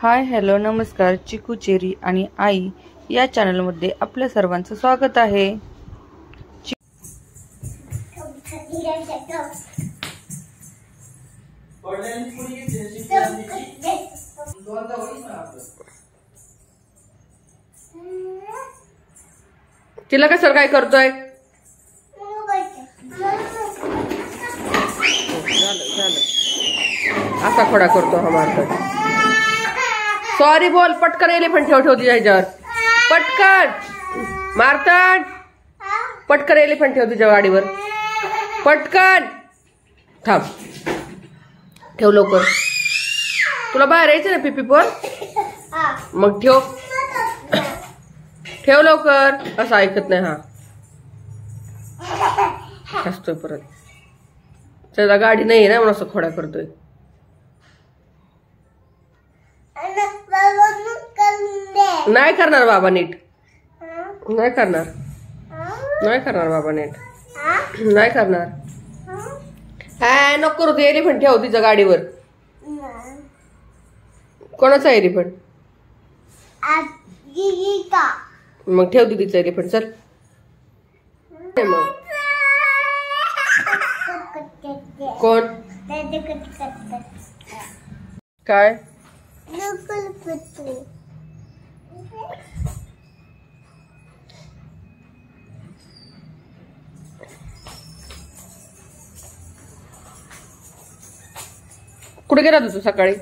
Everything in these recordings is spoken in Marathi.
हाय हॅलो नमस्कार, चिकू चेरी आणि आई या चॅनलमध्ये आपल्या सर्वांचं स्वागत आहे। तिला कसं काय करतोय? असा खोडा करतो हा मारतो। सॉरी बोल पटकन, एलिफंट ठेव ठेव तुझ्या ह्याच्यावर, पटकन मारतात, पटकन एलिफंट ठेव तुझ्या गाडीवर, पटकन थांब, ठेव लवकर। तुला बाहेर यायचं ना पिपी पण, मग ठेव ठेव लवकर। असं ऐकत नाही हा, हसतोय परत। त्याला गाडी नाही ना म्हणून असं खोडा करतोय। नाही करणार बाबा नीट, नाही करणार, नाही करणार बाबा नीट, नाही करणार। हा नको करू, ते एलिफंट ठेव तिच्या गाडीवर। कोणाचा एलिफंट? मग ठेव तिचं एलिफंट, चल। मग कोण काय? कुठे गेला तू सकाळी?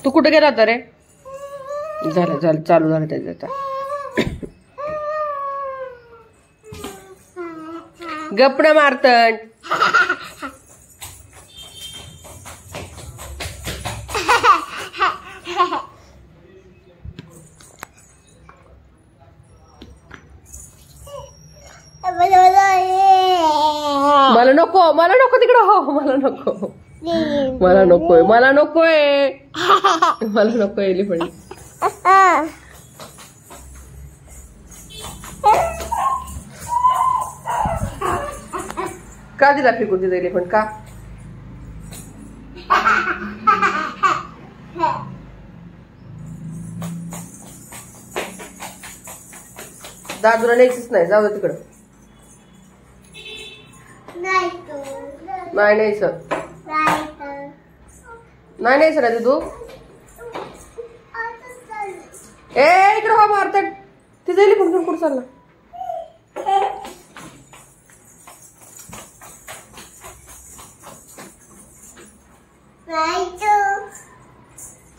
तू कुठे गेला होता रे? झालं झालं, चालू झालं त्याचं आता। गपणं मारतन। मला नको, मला नको तिकडं, हो मला नको, मला नकोय, मला नकोय, मला नको एलिफंट। का दिला फेकून तिथं एलिफंट का? दादूला न्यायचंच नाही, जाऊ दे तिकडं। नाही न्यायचं, नाही न्यायचं ना तू। ए इकडं हा मारतात, तिचं एलिफंट घेऊन कुठं चालला?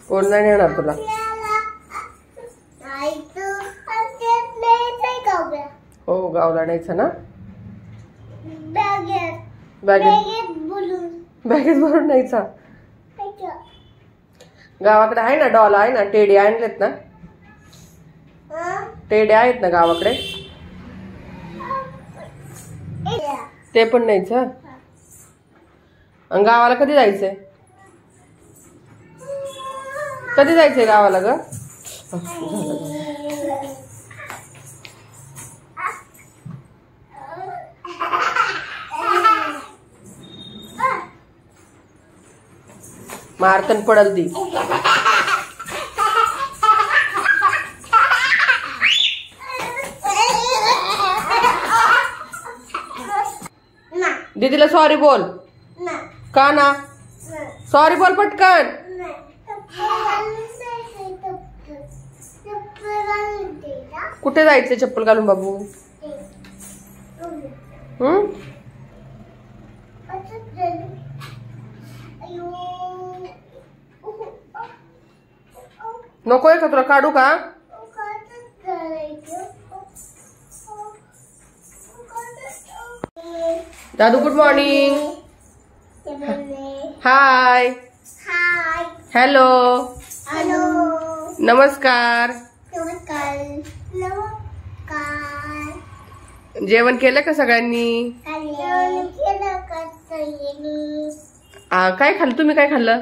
कोण नाही नेणार तुला? हो गावला न्यायचं ना, बॅगेत भरून न्यायचा। गावाकडे आहे ना डॉल, आहे ना, टेडी आणलेत ना, टेडी आहेत ना गावाकडे, ते पण न्यायचं। आणि गावाला कधी जायचंय? कधी जायचंय गावाला ग? मारतन पडल ती। दीदीला सॉरी बोल। का ना? सॉरी बोल पटकन। कुठे जायचं चप्पल घालून बाबू? नकोय का तुला? काढू का? दादू गुड मॉर्निंग, हाय हॅलो, नमस्कार। जेवण केलं का सगळ्यांनी? काय खाल्लं तुम्ही? काय खाल्लं?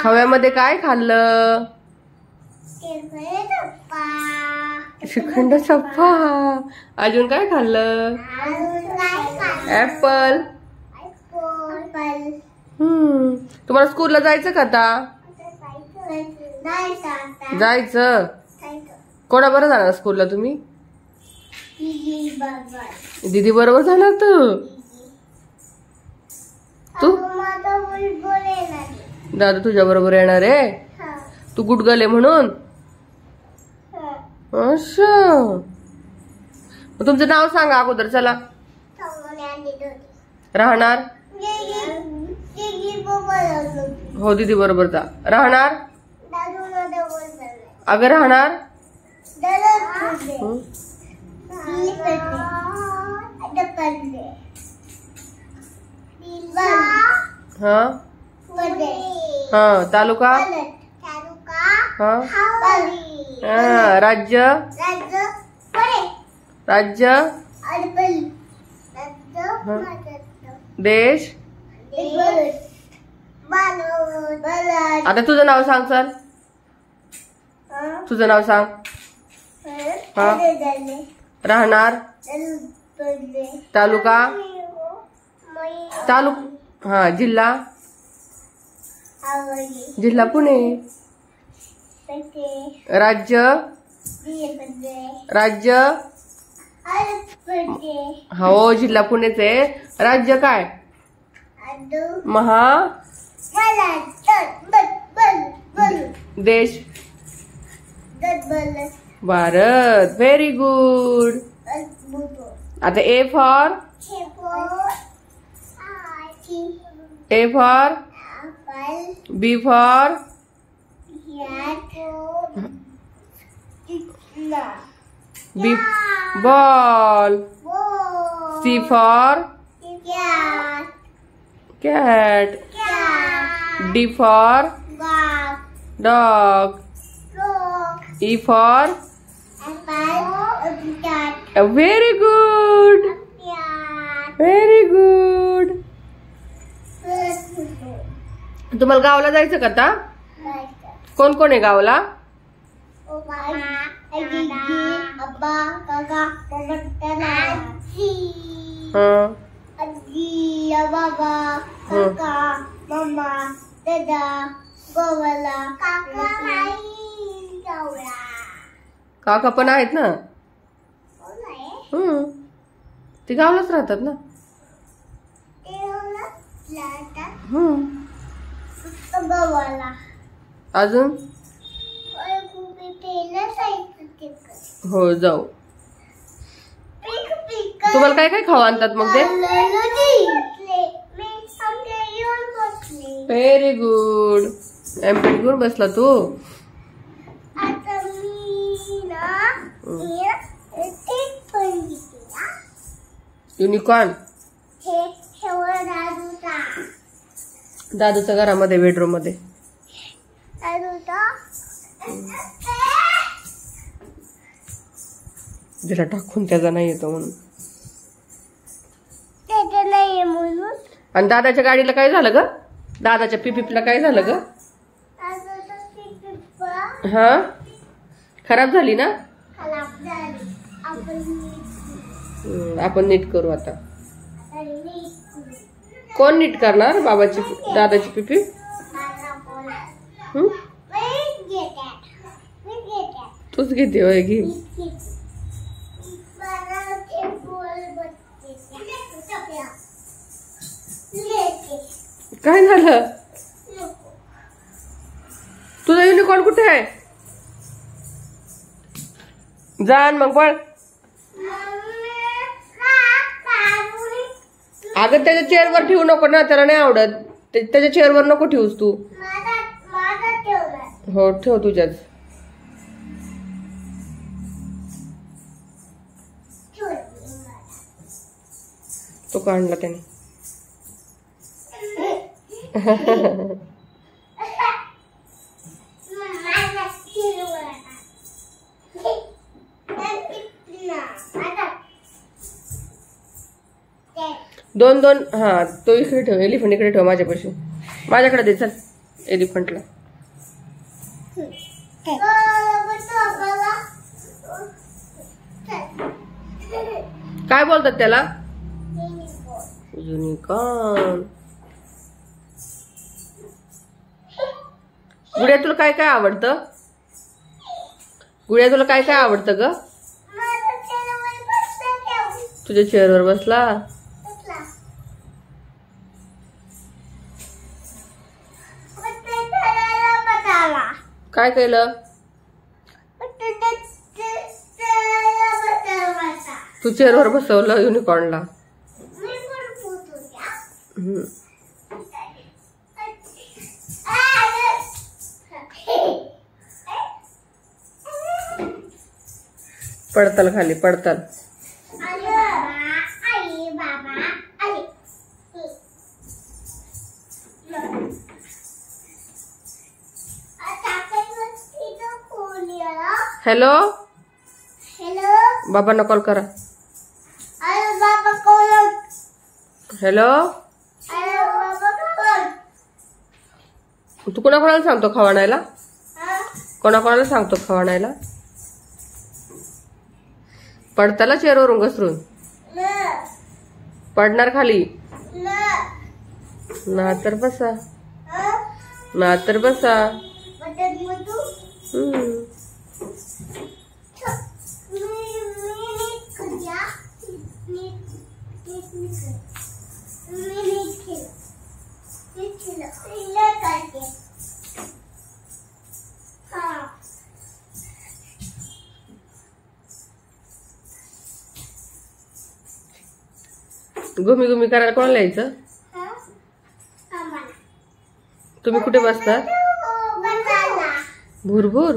खव्यामध्ये काय खाल्लं? श्रीखंड चप्पा। अजून काय खाल्लं? ऍपल। तुम्हाला स्कूलला जायचं का आता? जायचं. कोणाबरोबर जाणार स्कूलला तुम्ही? दीदी बरोबर जाणार तू? दादा तुझ्या बरोबर येणार आहे? तू गुडगल आहे म्हणून? अच्छा. तुमचं नाव सांगा अगोदर. चला. राहणार? हो दीदी बरोबर जा. राहणार? अगं राहणार? हा हा. तालुका? हा. राज्य? राज्य? देश? आता तुझं नाव सांग. चल तुझं नाव सांग. हा. राहणार? तालुका? हा. जिल्हा? जिल्हा पुणे. राज्य? राज्य? हो जिल्हा पुणेच आहे. राज्य काय? देश? भारत. Very good. आता A for? A for? B for? B ball. C for? cat. D for dog. E for very good. Very good. तुम्हाला गावाला जायचं का आता? कोण कोण आहे गावाला? अब्बा, काका, आजी, बाबा, काका, मम्मा, दादा, गोवाला, काका पण आहेत ना? ते गावालाच राहतात ना? अजून? हो जाऊ. तुम्हाला काय काय खाऊ आणतात मग ते? Very good. एमपीड घेऊन बसला तू? युनिकॉर्न? दादूच्या घरामध्ये बेडरूम मध्ये. जरा टाकून त्याचा नाही येतो म्हणून. आणि दादाच्या गाडीला काय झालं ग? दादाच्या पिपीपला काय झालं ग? हा खराब झाली ना? आपण नीट करू आता. कोण नीट करणार? बाबाची दादाची पिपी? तूच घेते होय? घे. काय झालं? तुझा युनिकॉर्न कुठे आहे? जाण मग पळ. अगं त्याच्या चेअरवर ठेवू नको ना, त्याला नाही आवडत. त्याच्या चेअरवर नको ठेवूस तू. हो ठेव तुझ्याच. तो काढला त्याने. दोन दोन. हा तो इकडे ठेव. एलिफंट इकडे ठेव माझ्यापाशी. माझ्याकडे दे. चल एलिफंटला. काय बोलतात त्याला? युनिकॉर्न. गुडिया तुला काय काय आवडतं? गुडिया तुला काय काय आवडतं ग? तुझ्या चेअरवर बसला. काय केलं? तू चेअरवर बसवलं युनिकॉर्नला. पडताल खाली पडताल. हॅलो हॅलो बाबांना कॉल करा. बाबा कोण? हॅलो बाबा कोण? तू कोणाकोणाला सांगतो खवाणायला? कोणाकोणाला सांगतो खवाणायला? पडताला चेअरवरून घसरून पडणार खाली. ना तर बसा. ना तर बसा. गुमी गुमी करायला कोणाला यायचं? तुम्ही कुठे बसतात? भुरभुर.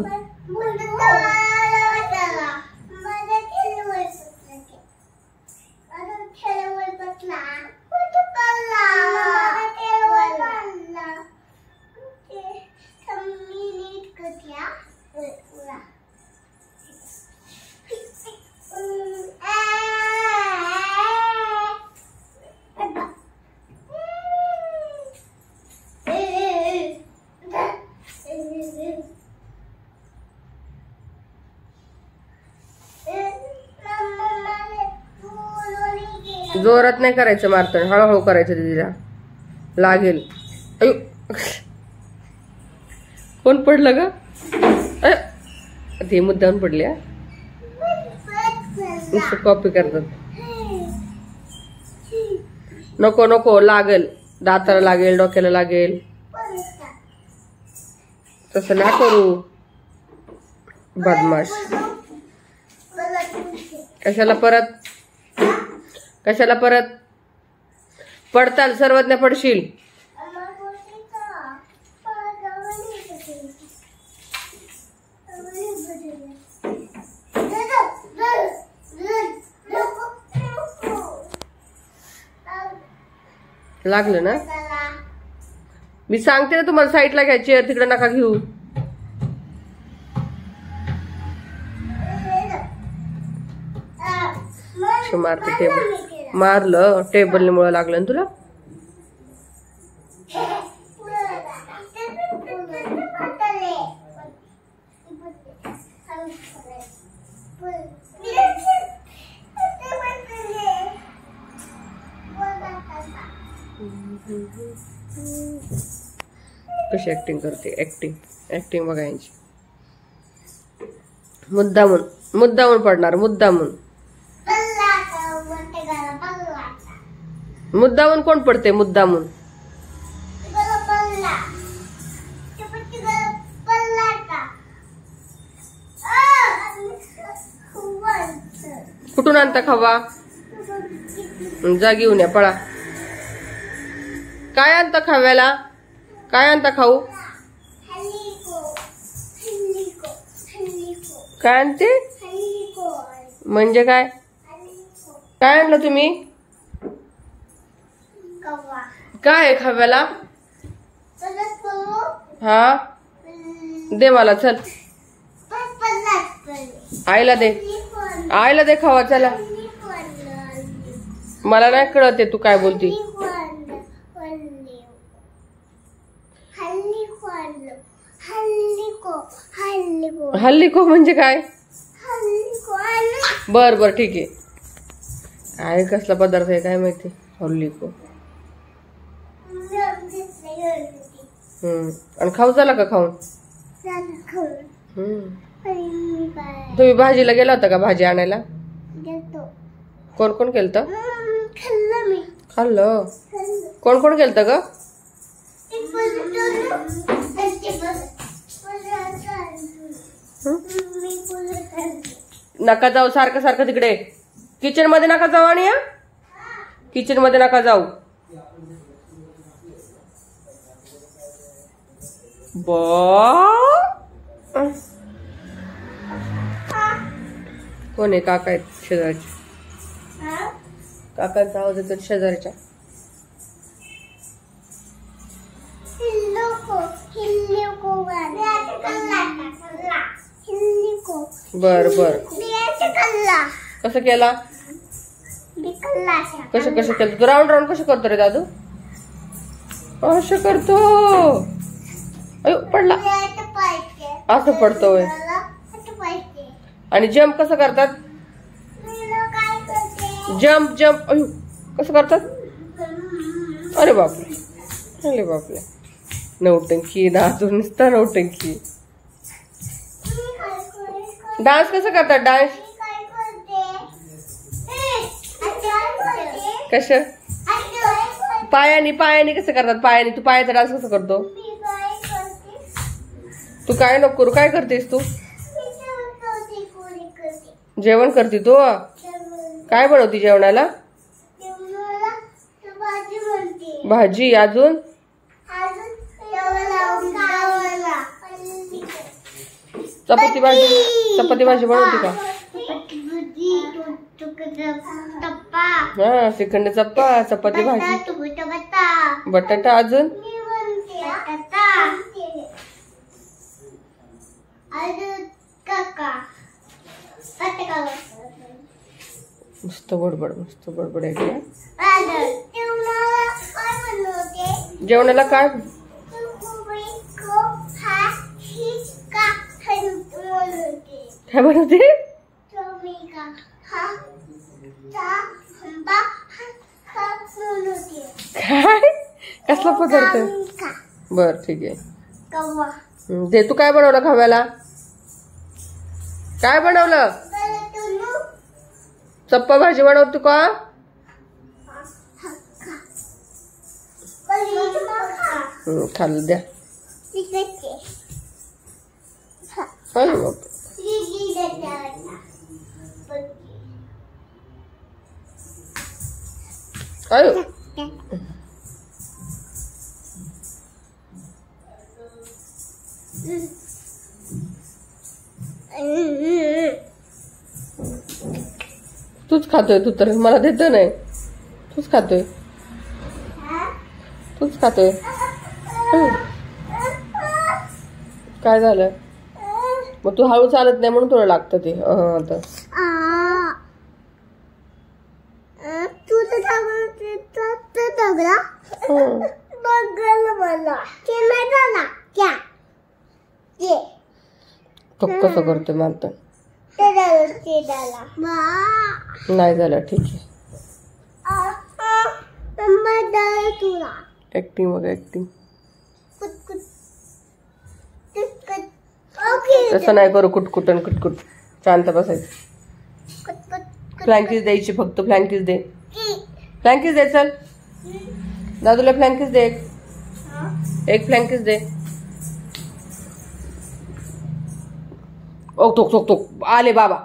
जोरात नाही करायचं मारतोय, हळूहळू करायचं दीदीला लागेल. अयो कोण पडलं ग? ते मुद्दाम पडल्या. कॉपी करतात. नको नको लागेल, दाताला लागेल, डोक्याला लागेल. तसं ना करू बदमाश. कशाला परत? कशाला परत? पडताल सर्वज्ञ पडशील. लागलं ना? मी सांगते ना तुम्हाला साईडला घ्या चेअर, तिकडे नका घेऊ. मारते टेबल. मारलं टेबल मुळे लागलं ना तुला. कशी ऍक्टिंग करते. ऍक्टिंग ऍक्टिंग बघायची. मुद्दामून मुद्दामून पडणार. मुद्दामून मुद्दामून कोण पडते? मुद्दामून कुठून आणता खवा? जा घेऊन या पळा. काय आणता खाव्याला? काय आणता खाऊ? काय आणते? म्हणजे काय? काय आणलं तुम्ही? काय आहे खाव्याला? हा दे मला. चल आईला दे. आईला दे खावा. चला मला नाही कळत आहे तू काय बोलती. हल्लीको म्हणजे काय? बर बर ठीक आहे. काय कसला पदार्थ आहे काय माहिती. हल्लीको आणि खाऊ झाला का खाऊन? झालं खाऊन. आणि मी बाहेर तुम्ही भाजीला गेला होता का भाजी आणायला? गेलतो. कोण कोण गेलतं? खाल्लं मी. खाल्लं. खाल्लं. कोण कोण गेलतं ग? ते बोलतो आणि ते मी बोलत नका जाऊ सारखं सारखं तिकडे. किचन मध्ये नका जाऊ. आणि किचन मध्ये नका जाऊ. कोण आहे? काका आहेत शेजारचे. काकांचा आवाज येतो शेजारच्या. बर बर. कसं केला? कसं कसं केलं तू? राऊंड राऊंड कसं करतो रे दादू? असं करतो. अयो पडला. असं पडतोय. आणि जम्प कसं करतात? Jump jump. अयो कसं करतात? अरे बापरे. अरे बापरे. नौटंकी दादू नुसता नौटंकी. डान्स कसं करतात? डान्स कसं? पायानी पायानी कसं करतात? पायानी. तू पायाचा डान्स कसं करतो? तू काय नको करू. काय करतेस तू? जेवण करते तू? काय बनवती जेवणाला? भाजी. अजून? चपाती भाजी. चपाती भाजी बनवते का? हा श्रीखंड चप्पा. चपाती भाजी. बटाटा. अजून? मस्त बडबड. मस्त बडबड आहे. जेवणाला काय? काय बनवते? काय? कसला पदार्थ? बर ठीक आहे. दे. तू काय बनवलं खाव्याला? काय बनवलं? चप्पा भाजी बनवतो का? खाल्लं द्या. अरे बाप. अयो तूच खातोय. तू तर मला देतो नाही. तूच खातोय. तूच खातोय. काय झालं? मग तू हळू चालत नाही म्हणून तुला लागतं ते. आता तो कसं करतोय मला नाही झालं. ठीक आहे. ऍक्टिंग बघा ऍक्टिंग. तसं नाही करू. कुटकुटन कुटकुट. शांत बसायचं. फ्लँकीज द्यायची फक्त. फ्लँकीज दे. फ्लँकीज दे. चल दादूला फ्लँकीज दे. एक फ्लँकीज दे. ओ तो तो तो आले बाबा.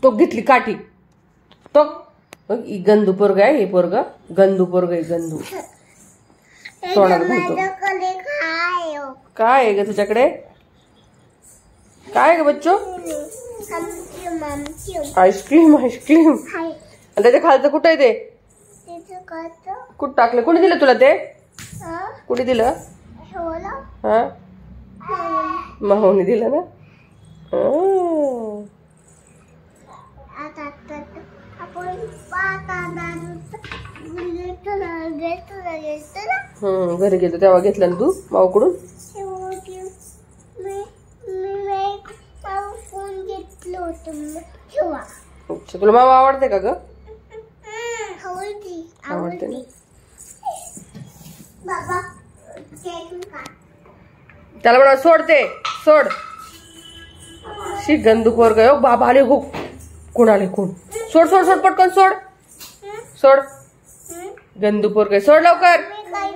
तो घेतली काठी. तो गंदू पोरग आहे. हे पोरग गंदू पोरग आहे. गंदू. तोंडात घालतो. काय आहे ग तुझ्याकडे? काय ग बच्चो? आईस्क्रीम. आईस्क्रीम. आणि त्याच्या खालचं कुठं आहे ते? कुठं टाकलं? कुणी दिलं तुला ते? कुणी दिलं? हा माहूने दिलं ना. घरी गेलो तेव्हा घेतलं ना तू माऊकडून? अच्छा तुला मामा आवडते का ग? आवडते ना. त्याला म्हणा सोड ते सोड. शी गंदू पोरग आहे. बाबा आले हो. कोण आले कोण? सोड सोड सोड पटकन सोड सोड. गंदू पोरग आहे. सोड लवकर. मी काय